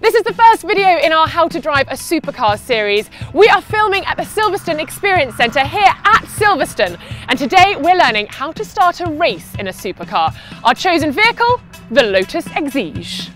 This is the first video in our How to Drive a Supercar series. We are filming at the Silverstone Experience Centre here at Silverstone, and today we're learning how to start a race in a supercar. Our chosen vehicle, the Lotus Exige.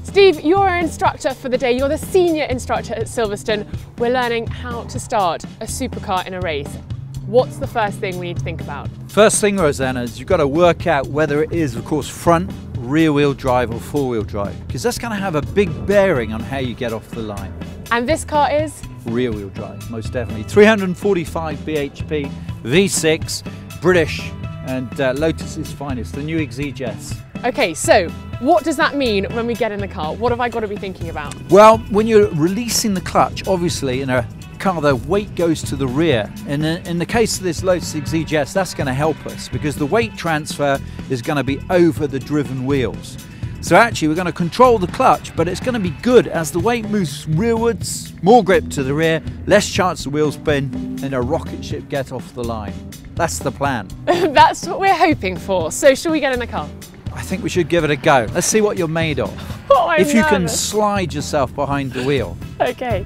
Steve, you're our instructor for the day. You're the senior instructor at Silverstone. We're learning how to start a supercar in a race. What's the first thing we need to think about? First thing, Rosanna, is you've got to work out whether it is, of course, front, rear-wheel drive or four-wheel drive, because that's going to have a big bearing on how you get off the line. And this car is? Rear-wheel drive, most definitely. 345 bhp, V6, British, and Lotus's finest, the new Exige S. Okay, so what does that mean when we get in the car? What have I got to be thinking about? Well, when you're releasing the clutch, obviously in a car, the weight goes to the rear. And in the case of this Lotus Exige S, that's going to help us because the weight transfer is going to be over the driven wheels. So actually we're going to control the clutch, but it's going to be good as the weight moves rearwards, more grip to the rear, less chance the wheels spin, and a rocket ship get off the line. That's the plan. That's what we're hoping for. So shall we get in the car? I think we should give it a go. Let's see what you're made of. Oh, I'm if you can nervous. slide yourself behind the wheel. Okay.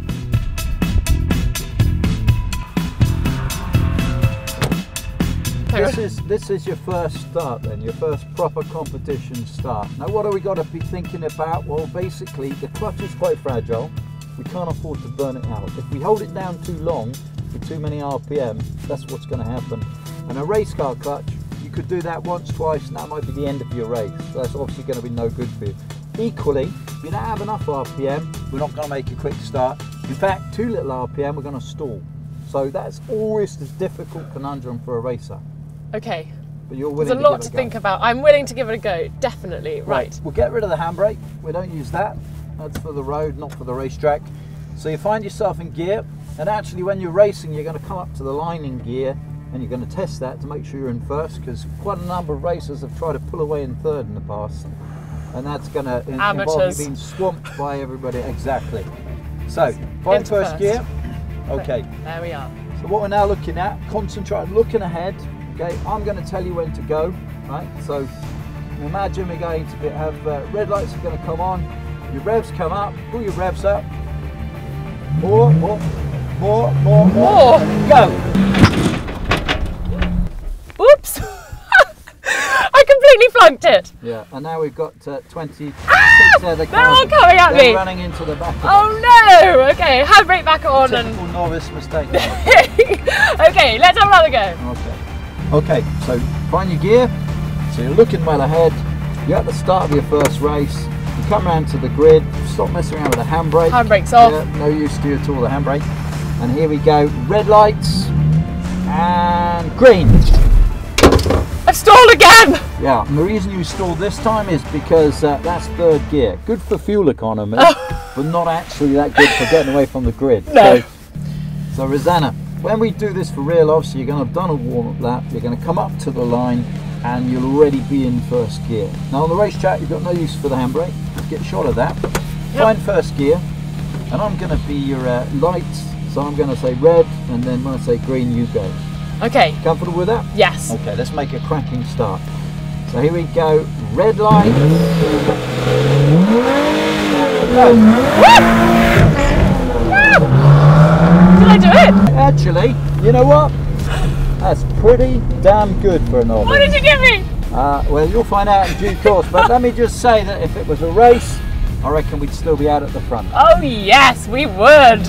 This is your first start then, your first proper competition start. Now what have we got to be thinking about? Well, basically the clutch is quite fragile. We can't afford to burn it out. If we hold it down too long for too many RPM, that's what's going to happen. And a race car clutch, you could do that once, twice, and that might be the end of your race. So that's obviously going to be no good for you. Equally, if you don't have enough RPM, we're not going to make a quick start. In fact, too little RPM, we're going to stall. So that's always the difficult conundrum for a racer. Okay. But you're willing There's a lot to think about. I'm willing to give it a go, definitely. Right. We'll get rid of the handbrake. We don't use that. That's for the road, not for the racetrack. So you find yourself in gear, and actually when you're racing, you're going to come up to the line in gear, and you're going to test that to make sure you're in first, because quite a number of racers have tried to pull away in third in the past, and that's going to involve you being swamped by everybody. Exactly. So, find first gear. Okay. There we are. So what we're now looking at, concentrate, looking ahead. Okay, I'm going to tell you when to go, right? So imagine we're going to have red lights are going to come on, your revs come up, pull your revs up, more, go. Oops! I completely flunked it. Yeah, and now we've got 20. They're all coming at me. Running into the back. Oh no! Okay, handbrake back on. Typical novice mistake. Okay, let's have another go. Okay, so find your gear, so you're looking well ahead, you're at the start of your first race, you come around to the grid, stop messing around with the handbrake. Handbrake's off. Yeah, no use to you at all, the handbrake. And here we go, red lights, and green. I've stalled again! Yeah, and the reason you stalled this time is because that's third gear. Good for fuel economy, but not actually that good for getting away from the grid. No. So Rosanna, when we do this for real, obviously you're going to have done a warm-up lap, you're going to come up to the line and you'll already be in first gear. Now on the racetrack you've got no use for the handbrake, get a shot of that. Yep. Find first gear, and I'm going to be your lights, so I'm going to say red, and then when I say green you go. Okay. Comfortable with that? Yes. Okay, let's make a cracking start. So here we go, red light. Go. Did I do it? Actually, you know what? That's pretty damn good for a novice. What did you give me? Well, you'll find out in due course, but let me just say that if it was a race, I reckon we'd still be out at the front. Oh yes, we would.